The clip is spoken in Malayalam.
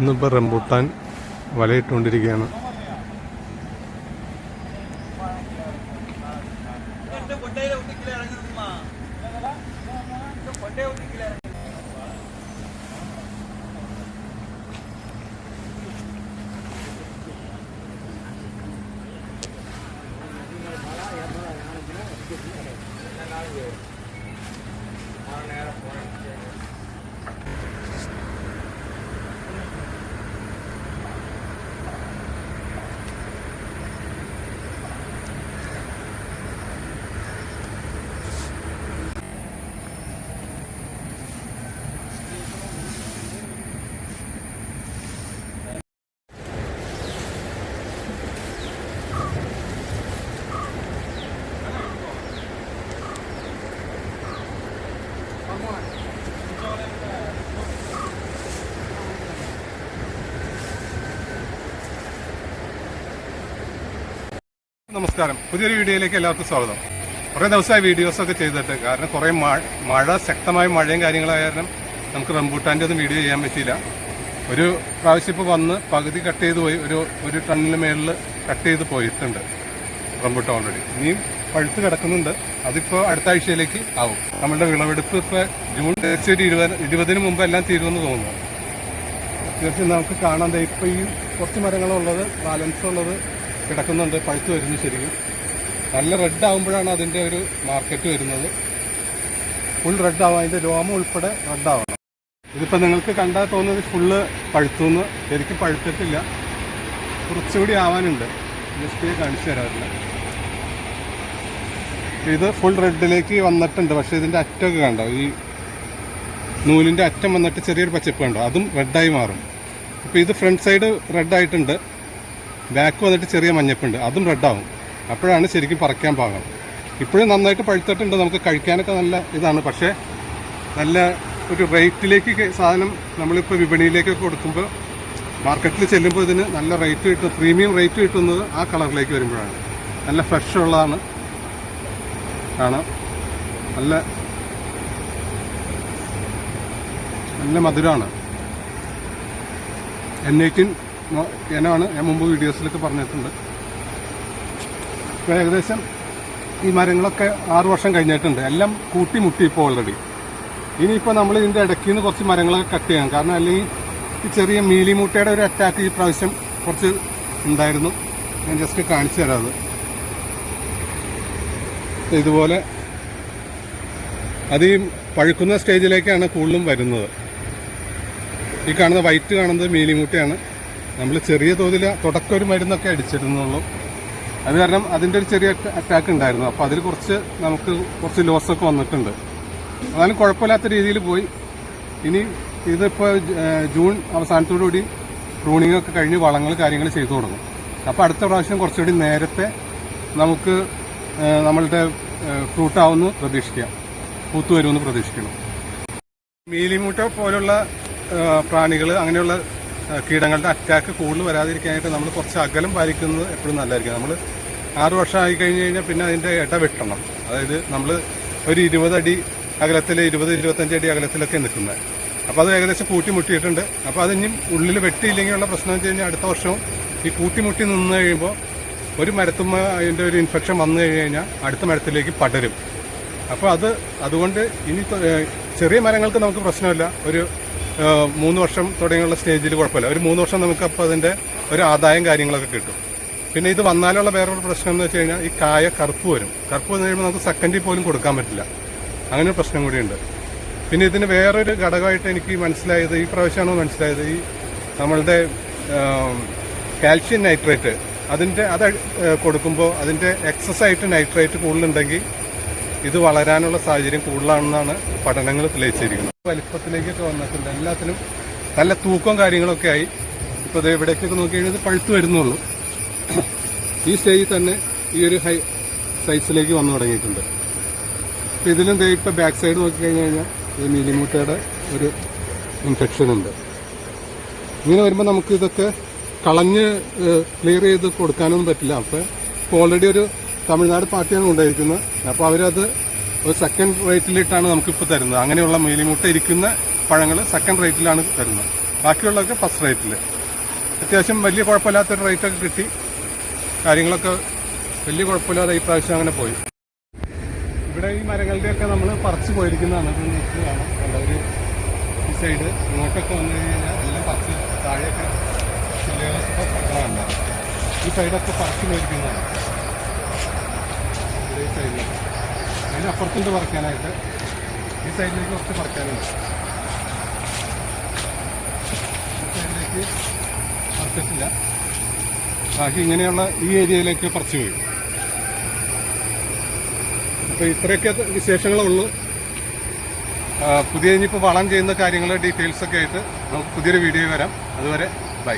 ഇന്നിപ്പോൾ റംബൂട്ടാൻ വലയിട്ടുകൊണ്ടിരിക്കുകയാണ്. നമസ്കാരം, പുതിയൊരു വീഡിയോയിലേക്ക് എല്ലാവർക്കും സ്വാഗതം. കുറേ ദിവസമായി വീഡിയോസൊക്കെ ചെയ്തിട്ട്, കാരണം കുറേ മഴ ശക്തമായ മഴയും കാര്യങ്ങളായ കാരണം നമുക്ക് റംബൂട്ടാൻ്റെ ഒന്നും വീഡിയോ ചെയ്യാൻ പറ്റിയില്ല. ഒരു പ്രാവശ്യം ഇപ്പോൾ വന്ന് പകുതി കട്ട് ചെയ്ത് പോയി, ഒരു ടണ്ണിന് മേളിൽ കട്ട് ചെയ്ത് പോയിട്ടുണ്ട് റംബൂട്ടാൻ ഓൾറെഡി. ഇനിയും പഴുത്ത് കിടക്കുന്നുണ്ട്. അതിപ്പോൾ അടുത്ത ആഴ്ചയിലേക്ക് ആവും. നമ്മളുടെ വിളവെടുപ്പ് ഇപ്പോൾ ജൂൺ ഒരു 20 മുമ്പ് എല്ലാം തീരുമെന്ന് തോന്നുന്നു. തീർച്ചയായും നമുക്ക് കാണാൻ ഇപ്പോൾ ഈ കുറച്ച് മരങ്ങളുള്ളത്, ബാലൻസ് ഉള്ളത് കിടക്കുന്നുണ്ട്, പഴുത്ത് വരുന്നു. ശരിക്കും നല്ല റെഡ് ആകുമ്പോഴാണ് അതിൻ്റെ ഒരു മാർക്കറ്റ് വരുന്നത്. ഫുൾ റെഡ് ആവാം, അതിൻ്റെ രോമം ഉൾപ്പെടെ റെഡ് ആവണം. ഇതിപ്പോൾ നിങ്ങൾക്ക് കണ്ടാൽ തോന്നുന്നത് ഫുള്ള് പഴുത്തുനിന്ന്. ശരിക്കും പഴുത്തിട്ടില്ല, കുറച്ചുകൂടി ആവാനുണ്ട്. ജസ്റ്റ് കാണിച്ചു തരാറില്ല. ഇത് ഫുൾ റെഡിലേക്ക് വന്നിട്ടുണ്ട്. പക്ഷേ ഇതിൻ്റെ അറ്റമൊക്കെ കണ്ടോ, ഈ നൂലിൻ്റെ അറ്റം വന്നിട്ട് ചെറിയൊരു പച്ചപ്പ് കണ്ടോ, അതും റെഡായി മാറും. ഇപ്പോൾ ഇത് ഫ്രണ്ട് സൈഡ് റെഡായിട്ടുണ്ട്, ബാക്ക് വന്നിട്ട് ചെറിയ മഞ്ഞപ്പുണ്ട്, അതും റെഡാവും. അപ്പോഴാണ് ശരിക്കും പറിക്കാൻ പാകം. ഇപ്പോഴും നന്നായിട്ട് പഴുത്തിട്ടുണ്ട്, നമുക്ക് കഴിക്കാനൊക്കെ നല്ല ഇതാണ്. പക്ഷേ നല്ല ഒരു റേറ്റിലേക്ക് സാധനം നമ്മളിപ്പോൾ വിപണിയിലേക്കൊക്കെ കൊടുക്കുമ്പോൾ, മാർക്കറ്റിൽ ചെല്ലുമ്പോൾ ഇതിന് നല്ല റേറ്റ് കിട്ടും. പ്രീമിയം റേറ്റ് കിട്ടുന്നത് ആ കളറിലേക്ക് വരുമ്പോഴാണ്. നല്ല ഫ്രഷ് ഉള്ളതാണ് കാണാം. നല്ല നല്ല മധുരമാണ്. N18 ഇനമാണ്. ഞാൻ മുമ്പ് വീഡിയോസിലൊക്കെ പറഞ്ഞിട്ടുണ്ട്. ഇപ്പോൾ ഏകദേശം ഈ മരങ്ങളൊക്കെ 6 വർഷം കഴിഞ്ഞിട്ടുണ്ട്. എല്ലാം കൂട്ടി മുട്ടി ഇപ്പോൾ ഓൾറെഡി. ഇനിയിപ്പോൾ നമ്മൾ ഇതിൻ്റെ ഇടയ്ക്ക് നിന്ന് കുറച്ച് മരങ്ങളൊക്കെ കട്ട് ചെയ്യണം. കാരണം അല്ലെങ്കിൽ ഈ ചെറിയ മീലിമൂട്ടയുടെ ഒരു അറ്റാക്ക് ഈ പ്രാവശ്യം കുറച്ച് ഉണ്ടായിരുന്നു. ഞാൻ ജസ്റ്റ് കാണിച്ചു തരാം. അത് ഇതുപോലെ അത് ഈ പഴുക്കുന്ന സ്റ്റേജിലേക്കാണ് കൂടുതലും വരുന്നത്. ഈ കാണുന്ന വൈറ്റ് കാണുന്നത് മീലിമൂട്ടയാണ്. നമ്മൾ ചെറിയ തോതിൽ തുടക്കം ഒരു മരുന്നൊക്കെ അടിച്ചിരുന്നുള്ളൂ. അത് കാരണം അതിൻ്റെ ഒരു ചെറിയ അറ്റാക്ക് ഉണ്ടായിരുന്നു. അപ്പോൾ അതിൽ നമുക്ക് കുറച്ച് ലോസൊക്കെ വന്നിട്ടുണ്ട്. അതാലും കുഴപ്പമില്ലാത്ത രീതിയിൽ പോയി. ഇനി ഇതിപ്പോൾ ജൂൺ അവസാനത്തോടുകൂടി പ്രൂണിംഗ് ഒക്കെ കഴിഞ്ഞ് വളങ്ങൾ കാര്യങ്ങൾ ചെയ്തു തുടങ്ങും. അപ്പോൾ അടുത്ത പ്രാവശ്യം കുറച്ചുകൂടി നേരത്തെ നമുക്ക് നമ്മളുടെ ഫ്രൂട്ടാവുമെന്ന് പ്രതീക്ഷിക്കാം, പൂത്തു വരുമെന്ന് പ്രതീക്ഷിക്കണം. മീലിമൂട്ട പോലുള്ള പ്രാണികൾ, അങ്ങനെയുള്ള കീടങ്ങളുടെ അറ്റാക്ക് കൂടുതൽ വരാതിരിക്കാനായിട്ട് നമ്മൾ കുറച്ച് അകലം പാലിക്കുന്നത് എപ്പോഴും നല്ലതായിരിക്കും. നമ്മൾ 6 വർഷം ആയി കഴിഞ്ഞ് കഴിഞ്ഞാൽ പിന്നെ അതിൻ്റെ ഇട വെട്ടണം. അതായത് നമ്മൾ ഒരു 20 അടി അകലത്തിൽ, 20-25 അടി അകലത്തിലൊക്കെ നിൽക്കുന്നത്. അപ്പോൾ അത് ഏകദേശം കൂട്ടിമുട്ടിയിട്ടുണ്ട്. അപ്പോൾ അതിനി ഉള്ളിൽ വെട്ടിയില്ലെങ്കിലുള്ള പ്രശ്നം വെച്ച് കഴിഞ്ഞാൽ അടുത്ത വർഷവും ഈ കൂട്ടിമുട്ടി നിന്ന് കഴിയുമ്പോൾ ഒരു മരത്തുമ്മ അതിൻ്റെ ഒരു ഇൻഫെക്ഷൻ വന്നു കഴിഞ്ഞാൽ അടുത്ത മരത്തിലേക്ക് പടരും. അപ്പോൾ അതുകൊണ്ട് ഇനി ചെറിയ മരങ്ങൾക്ക് നമുക്ക് പ്രശ്നമില്ല. ഒരു 3 വർഷം തുടങ്ങിയുള്ള സ്റ്റേജിൽ കുഴപ്പമില്ല. ഒരു 3 വർഷം നമുക്ക് അപ്പോൾ അതിൻ്റെ ഒരു ആദായം കാര്യങ്ങളൊക്കെ കിട്ടും. പിന്നെ ഇത് വന്നാലുള്ള വേറൊരു പ്രശ്നം എന്ന് വെച്ച് കഴിഞ്ഞാൽ ഈ കായ കറുപ്പ് വരും. കറുപ്പ് വന്നു കഴിയുമ്പോൾ നമുക്ക് സെക്കൻഡിൽ പോലും കൊടുക്കാൻ പറ്റില്ല. അങ്ങനെ ഒരു പ്രശ്നം കൂടിയുണ്ട്. പിന്നെ ഇതിന് വേറൊരു ഘടകമായിട്ട് എനിക്ക് മനസ്സിലായത്, ഈ പ്രാവശ്യമാണ് മനസ്സിലായത്, ഈ നമ്മളുടെ കാൽഷ്യം നൈട്രേറ്റ് അത് കൊടുക്കുമ്പോൾ അതിൻ്റെ എക്സസ് ആയിട്ട് നൈട്രേറ്റ് കൂടുതലുണ്ടെങ്കിൽ ഇത് വളരാനുള്ള സാഹചര്യം കൂടുതലാണെന്നാണ് പഠനങ്ങൾ തെളിയിച്ചിരിക്കുന്നത്. വലിപ്പത്തിലേക്കൊക്കെ വന്നിട്ടുണ്ട്. എല്ലാത്തിനും നല്ല തൂക്കവും കാര്യങ്ങളൊക്കെ ആയി. ഇപ്പോൾ ഇവിടേക്കൊക്കെ നോക്കി കഴിഞ്ഞാൽ ഇത് പഴുത്ത് വരുന്നുള്ളൂ. ഈ സ്റ്റേജിൽ തന്നെ ഈ ഒരു ഹൈ സൈസിലേക്ക് വന്നു തുടങ്ങിയിട്ടുണ്ട്. അപ്പോൾ ഇതിലും ഇപ്പോൾ ബാക്ക് സൈഡ് നോക്കിക്കഴിഞ്ഞ് കഴിഞ്ഞാൽ ഈ മീലിമൂട്ടയുടെ ഒരു ഇൻഫെക്ഷൻ ഉണ്ട്. ഇങ്ങനെ വരുമ്പോൾ നമുക്ക് ഇതൊക്കെ കളഞ്ഞ് ക്ലിയർ ചെയ്ത് കൊടുക്കാനൊന്നും പറ്റില്ല. അപ്പോൾ ഓൾറെഡി ഒരു തമിഴ്നാട് പാർട്ടിയാണ് കൊണ്ടുപോയിരിക്കുന്നത്. അപ്പോൾ അവരത് ഒരു സെക്കൻഡ് റേറ്റിലിട്ടാണ് നമുക്കിപ്പോൾ തരുന്നത്. അങ്ങനെയുള്ള മീലിമുട്ട ഇരിക്കുന്ന പഴങ്ങൾ സെക്കൻഡ് റേറ്റിലാണ് തരുന്നത്. ബാക്കിയുള്ളതൊക്കെ ഫസ്റ്റ് റേറ്റിൽ. അത്യാവശ്യം വലിയ കുഴപ്പമില്ലാത്തൊരു റേറ്റൊക്കെ കിട്ടി. കാര്യങ്ങളൊക്കെ വലിയ കുഴപ്പമില്ലാതെ ഈ പ്രാവശ്യം അങ്ങനെ പോയി. ഇവിടെ ഈ മരങ്ങളുടെയൊക്കെ നമ്മൾ പറിച്ച് പോയിരിക്കുന്നതാണ്. ഇത് നിങ്ങൾക്ക് കാണാം. ഒരു ഈ സൈഡ് ഇങ്ങോട്ടൊക്കെ വന്നു കഴിഞ്ഞാൽ എല്ലാം പറിച്ച് താഴെയൊക്കെ ചില്ലകളൊക്കെ പറിക്കണമല്ല. ഈ സൈഡൊക്കെ പറിച്ച് പോയിരിക്കുന്നതാണ്. ഇവിടെ ഈ സൈഡിലൊക്കെ അതിന് അപ്പുറത്തുണ്ട് പറിക്കാനായിട്ട്. ഈ സൈഡിലേക്ക് കുറച്ച് പറിക്കാനുണ്ട്. ഈ സൈഡിലേക്ക് പറിച്ചിട്ടില്ല. ബാക്കി ഇങ്ങനെയുള്ള ഈ ഏരിയയിലേക്ക് പറിച്ചു പോയി. അപ്പോൾ ഇത്രയൊക്കെ വിശേഷങ്ങളേ ഉള്ളൂ. പുതിയ ഇനിയിപ്പോൾ വളം ചെയ്യുന്ന കാര്യങ്ങൾ ഡീറ്റെയിൽസൊക്കെ ആയിട്ട് നമുക്ക് പുതിയൊരു വീഡിയോ വരാം. അതുവരെ ബൈ.